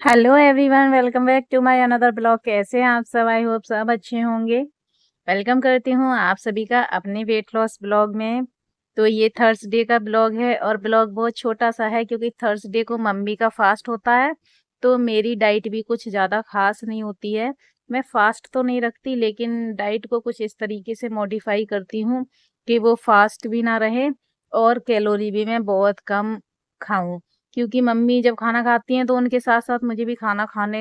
Hello everyone, welcome back to my another blog. कैसे हैं आप सब? आई होप सब अच्छे होंगे। वेलकम करती हूँ आप सभी का अपने वेट लॉस ब्लॉग में। तो ये थर्सडे का ब्लॉग है और ब्लॉग बहुत छोटा सा है क्योंकि थर्सडे को मम्मी का फास्ट होता है। तो मेरी डाइट भी कुछ ज़्यादा खास नहीं होती है। मैं फास्ट तो नहीं रखती लेकिन डाइट को कुछ इस तरीके से मॉडिफाई करती हूँ कि वो फास्ट भी ना रहे और कैलोरी भी मैं बहुत कम खाऊं। क्योंकि मम्मी जब खाना खाती हैं तो उनके साथ साथ मुझे भी खाना खाने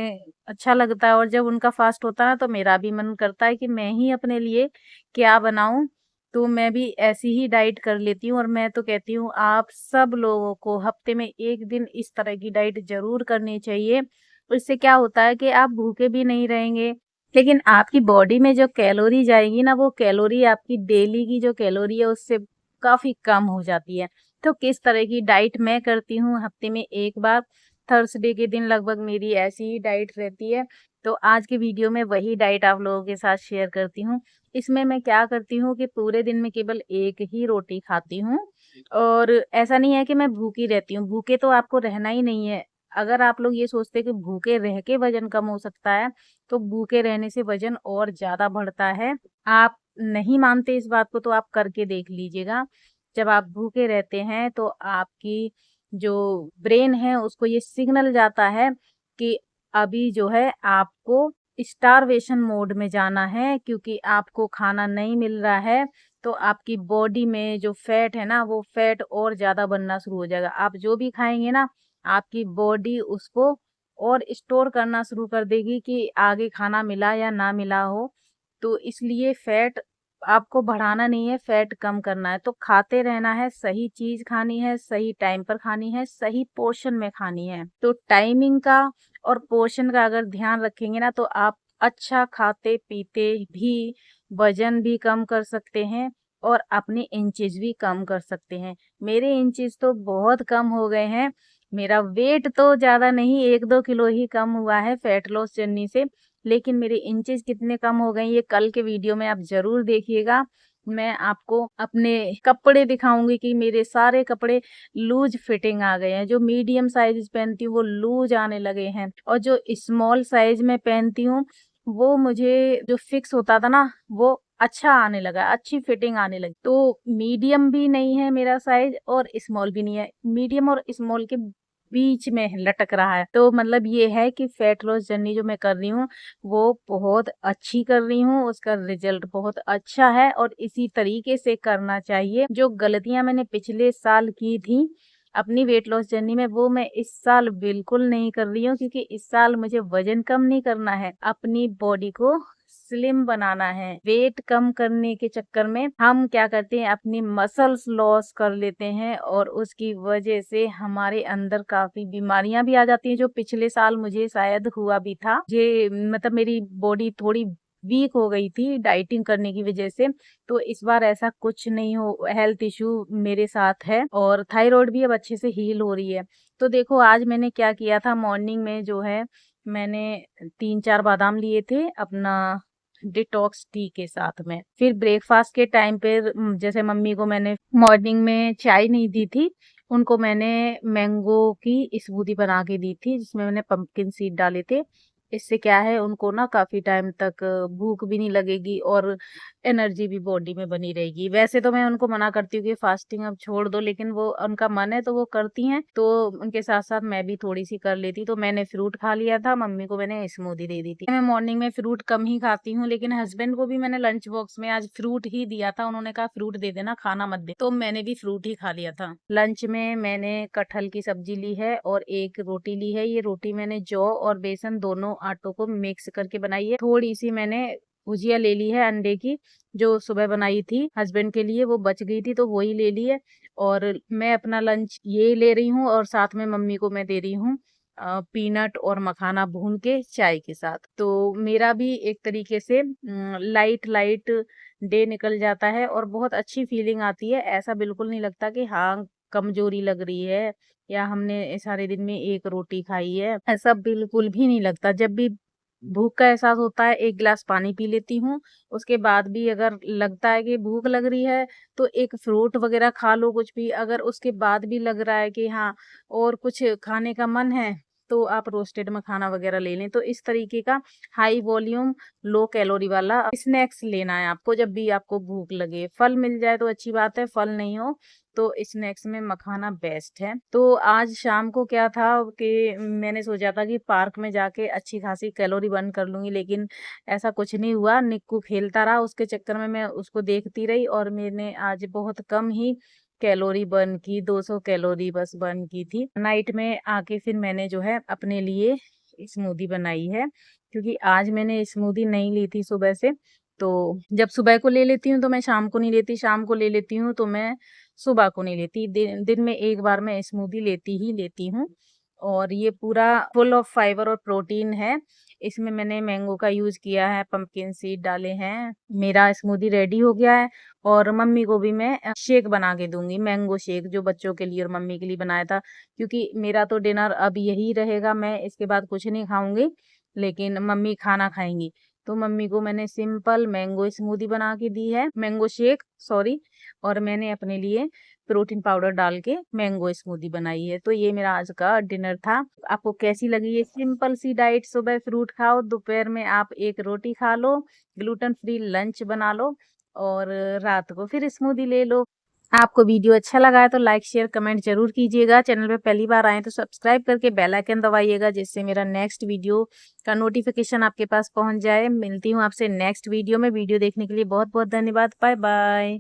अच्छा लगता है, और जब उनका फास्ट होता है ना तो मेरा भी मन करता है कि मैं ही अपने लिए क्या बनाऊं। तो मैं भी ऐसी ही डाइट कर लेती हूँ, और मैं तो कहती हूँ आप सब लोगों को हफ्ते में एक दिन इस तरह की डाइट जरूर करनी चाहिए। इससे क्या होता है कि आप भूखे भी नहीं रहेंगे, लेकिन आपकी बॉडी में जो कैलोरी जाएगी ना, वो कैलोरी आपकी डेली की जो कैलोरी है उससे काफी कम हो जाती है। तो किस तरह की डाइट मैं करती हूँ हफ्ते में एक बार, थर्सडे के दिन लगभग मेरी ऐसी ही डाइट रहती है। तो आज के वीडियो में वही डाइट आप लोगों के साथ शेयर करती हूँ। इसमें मैं क्या करती हूँ कि पूरे दिन में केवल एक ही रोटी खाती हूँ, और ऐसा नहीं है कि मैं भूखी रहती हूँ। भूखे तो आपको रहना ही नहीं है। अगर आप लोग ये सोचते हैं कि भूखे रह के वजन कम हो सकता है, तो भूखे रहने से वजन और ज्यादा बढ़ता है। आप नहीं मानते इस बात को तो आप करके देख लीजिएगा। जब आप भूखे रहते हैं तो आपकी जो ब्रेन है उसको ये सिग्नल जाता है कि अभी जो है आपको स्टारवेशन मोड में जाना है, क्योंकि आपको खाना नहीं मिल रहा है। तो आपकी बॉडी में जो फैट है ना, वो फैट और ज्यादा बनना शुरू हो जाएगा। आप जो भी खाएंगे ना, आपकी बॉडी उसको और स्टोर करना शुरू कर देगी कि आगे खाना मिला या ना मिला हो। तो इसलिए फैट आपको बढ़ाना नहीं है, फैट कम करना है। तो खाते रहना है, सही चीज खानी है, सही टाइम पर खानी है, सही पोर्शन में खानी है। तो टाइमिंग का और पोर्शन का अगर ध्यान रखेंगे ना, तो आप अच्छा खाते पीते भी वजन भी कम कर सकते हैं और अपने इंचेस भी कम कर सकते हैं। मेरे इंचेस तो बहुत कम हो गए हैं। मेरा वेट तो ज्यादा नहीं, 1-2 किलो ही कम हुआ है फैट लॉस जर्नी से। लेकिन मेरे इंचेस कितने कम हो गए ये कल के वीडियो में आप जरूर देखिएगा। मैं आपको अपने कपड़े दिखाऊंगी कि मेरे सारे कपड़े लूज फिटिंग आ गए हैं। जो मीडियम साइज पहनती हूँ वो लूज आने लगे हैं, और जो स्मॉल साइज में पहनती हूँ वो मुझे जो फिक्स होता था ना, वो अच्छा आने लगा, अच्छी फिटिंग आने लगी। तो मीडियम भी नहीं है मेरा साइज और स्मॉल भी नहीं है, मीडियम और स्मॉल के बीच में लटक रहा है। तो मतलब ये है कि फैट लॉस जर्नी जो मैं कर रही हूँ वो बहुत अच्छी कर रही हूँ, उसका रिजल्ट बहुत अच्छा है और इसी तरीके से करना चाहिए। जो गलतियां मैंने पिछले साल की थी अपनी वेट लॉस जर्नी में, वो मैं इस साल बिल्कुल नहीं कर रही हूँ, क्योंकि इस साल मुझे वजन कम नहीं करना है, अपनी बॉडी को स्लिम बनाना है। वेट कम करने के चक्कर में हम क्या करते हैं, अपनी मसल्स लॉस कर लेते हैं, और उसकी वजह से हमारे अंदर काफी बीमारियां भी आ जाती हैं, जो पिछले साल मुझे शायद हुआ भी था। ये मतलब मेरी बॉडी थोड़ी वीक हो गई थी डाइटिंग करने की वजह से। तो इस बार ऐसा कुछ नहीं हो, हेल्थ इशू मेरे साथ है, और थायराइड भी अब अच्छे से हील हो रही है। तो देखो आज मैंने क्या किया था, मॉर्निंग में जो है मैंने 3-4 बादाम लिए थे अपना डिटॉक्स टी के साथ में। फिर ब्रेकफास्ट के टाइम पे जैसे मम्मी को मैंने मॉर्निंग में चाय नहीं दी थी, उनको मैंने मैंगो की स्मूदी बना के दी थी, जिसमें मैंने पंपकिन सीड डाले थे। इससे क्या है, उनको ना काफी टाइम तक भूख भी नहीं लगेगी और एनर्जी भी बॉडी में बनी रहेगी। वैसे तो मैं उनको मना करती हूँ कि फास्टिंग अब छोड़ दो, लेकिन वो उनका मन है तो वो करती हैं, तो उनके साथ साथ मैं भी थोड़ी सी कर लेती। तो मैंने फ्रूट खा लिया था, मम्मी को मैंने स्मूदी दे दी थी। मैं मॉर्निंग में फ्रूट कम ही खाती हूँ, लेकिन हस्बैंड को भी मैंने लंच बॉक्स में आज फ्रूट ही दिया था। उन्होंने कहा फ्रूट दे देना, खाना मत दे, तो मैंने भी फ्रूट ही खा लिया था। लंच में मैंने कटहल की सब्जी ली है और एक रोटी ली है। ये रोटी मैंने जौ और बेसन दोनों आटों को मिक्स करके बनाई है। थोड़ी सी मैंने भुजिया ले ली है अंडे की, जो सुबह बनाई थी हस्बैंड के लिए, वो बच गई थी तो वही ले ली है। और मैं अपना लंच ये ले रही हूँ, और साथ में मम्मी को मैं दे रही हूँ पीनट और मखाना भून के चाय के साथ। तो मेरा भी एक तरीके से लाइट लाइट डे निकल जाता है और बहुत अच्छी फीलिंग आती है। ऐसा बिल्कुल नहीं लगता कि हाँ कमजोरी लग रही है या हमने सारे दिन में एक रोटी खाई है, ऐसा बिल्कुल भी नहीं लगता। जब भी भूख का एहसास होता है एक गिलास पानी पी लेती हूँ। उसके बाद भी अगर लगता है कि भूख लग रही है तो एक फ्रूट वगैरह खा लो कुछ भी। अगर उसके बाद भी लग रहा है कि हाँ और कुछ खाने का मन है, तो आप रोस्टेड मखाना वगैरह ले लें। तो इस तरीके का हाई वॉल्यूम लो कैलोरी वाला स्नैक्स लेना है आपको जब भी आपको भूख लगे। फल मिल जाए तो अच्छी बात है, फल नहीं हो तो स्नैक्स में मखाना बेस्ट है। तो आज शाम को क्या था कि मैंने सोचा था कि पार्क में जाके अच्छी खासी कैलोरी बर्न कर लूंगी, लेकिन ऐसा कुछ नहीं हुआ। निक्कू खेलता रहा, उसके चक्कर में मैं उसको देखती रही और मैंने आज बहुत कम ही कैलोरी बर्न की, 200 कैलोरी बस बर्न की थी। नाइट में आके फिर मैंने जो है अपने लिए स्मूदी बनाई है, क्योंकि आज मैंने स्मूदी नहीं ली थी सुबह से। तो जब सुबह को ले लेती हूँ तो मैं शाम को नहीं लेती, शाम को ले लेती हूँ तो मैं सुबह को नहीं लेती। दिन में एक बार मैं स्मूदी लेती ही लेती हूँ। और ये पूरा फुल ऑफ फाइबर और प्रोटीन है। इसमें मैंने मैंगो का यूज़ किया है, पंपकिन सीड डाले हैं। मेरा स्मूदी रेडी हो गया है और मम्मी को भी मैं शेक बना के दूंगी, मैंगो शेक, जो बच्चों के लिए और मम्मी के लिए बनाया था। क्योंकि मेरा तो डिनर अब यही रहेगा, मैं इसके बाद कुछ नहीं खाऊंगी, लेकिन मम्मी खाना खाएंगी। तो मम्मी को मैंने सिंपल मैंगो स्मूदी बना के दी है, मैंगो शेक सॉरी। और मैंने अपने लिए प्रोटीन पाउडर डाल के मैंगो स्मूदी बनाई है। तो ये मेरा आज का डिनर था। आपको कैसी लगी ये सिंपल सी डाइट? सुबह फ्रूट खाओ, दोपहर में आप एक रोटी खा लो, ग्लूटेन फ्री लंच बना लो और रात को फिर स्मूदी ले लो। आपको वीडियो अच्छा लगा है तो लाइक शेयर कमेंट जरूर कीजिएगा। चैनल पे पहली बार आए तो सब्सक्राइब करके बेल आइकन दबाइएगा, जिससे मेरा नेक्स्ट वीडियो का नोटिफिकेशन आपके पास पहुंच जाए। मिलती हूँ आपसे नेक्स्ट वीडियो में। वीडियो देखने के लिए बहुत बहुत धन्यवाद। Bye bye.